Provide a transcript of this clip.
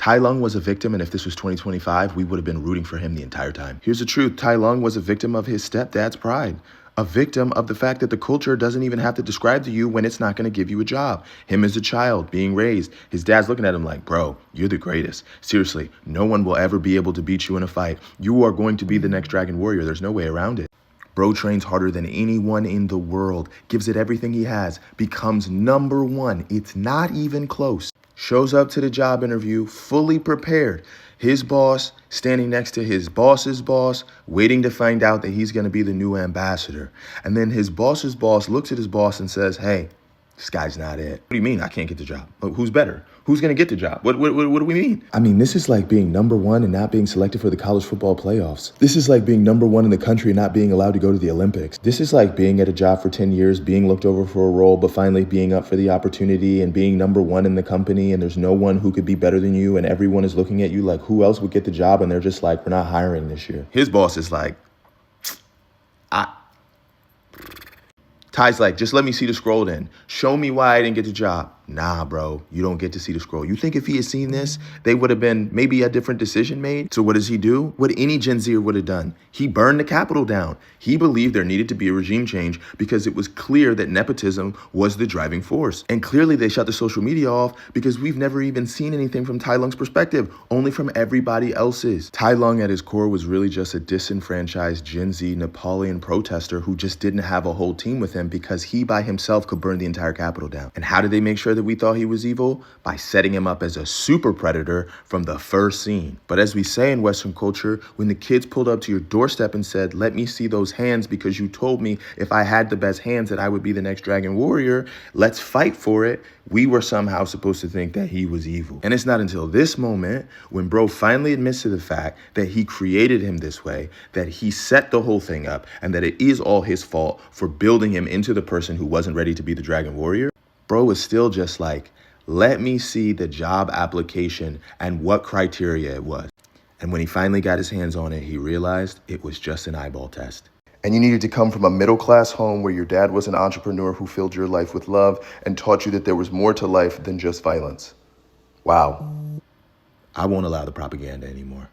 Tai Lung was a victim, and if this was 2025, we would have been rooting for him the entire time. Here's the truth. Tai Lung was a victim of his stepdad's pride. A victim of the fact that the culture doesn't even have to describe to you when it's not going to give you a job. Him as a child, being raised, his dad's looking at him like, bro, you're the greatest. Seriously, no one will ever be able to beat you in a fight. You are going to be the next Dragon Warrior. There's no way around it. Bro trains harder than anyone in the world, gives it everything he has, becomes number one. It's not even close. Shows up to the job interview fully prepared. His boss standing next to his boss's boss, waiting to find out that he's going to be the new ambassador. And then his boss's boss looks at his boss and says, hey, this guy's not it. What do you mean I can't get the job? Who's better? Who's going to get the job? What do we mean? I mean, this is like being number one and not being selected for the college football playoffs. This is like being number one in the country and not being allowed to go to the Olympics. This is like being at a job for 10 years, being looked over for a role, but finally being up for the opportunity and being number one in the company, and there's no one who could be better than you, and everyone is looking at you like, who else would get the job? And they're just like, we're not hiring this year. His boss is like, Ty's like, just let me see the scroll then. Show me why I didn't get the job. Nah, bro, you don't get to see the scroll. You think if he had seen this, they would have been maybe a different decision made? So what does he do? What any Gen Zer would have done? He burned the Capitol down. He believed there needed to be a regime change because it was clear that nepotism was the driving force. And clearly they shut the social media off because we've never even seen anything from Tai Lung's perspective, only from everybody else's. Tai Lung at his core was really just a disenfranchised Gen Z Napoleon protester who just didn't have a whole team with him because he by himself could burn the entire Capitol down. And how did they make sure that we thought he was evil? By setting him up as a super predator from the first scene. But as we say in Western culture, when the kids pulled up to your doorstep and said, let me see those hands because you told me if I had the best hands that I would be the next Dragon Warrior, let's fight for it, we were somehow supposed to think that he was evil. And it's not until this moment when bro finally admits to the fact that he created him this way, that he set the whole thing up, and that it is all his fault for building him into the person who wasn't ready to be the Dragon Warrior. Bro is still just like, let me see the job application and what criteria it was. And when he finally got his hands on it, he realized it was just an eyeball test. And you needed to come from a middle-class home where your dad was an entrepreneur who filled your life with love and taught you that there was more to life than just violence. Wow. I won't allow the propaganda anymore.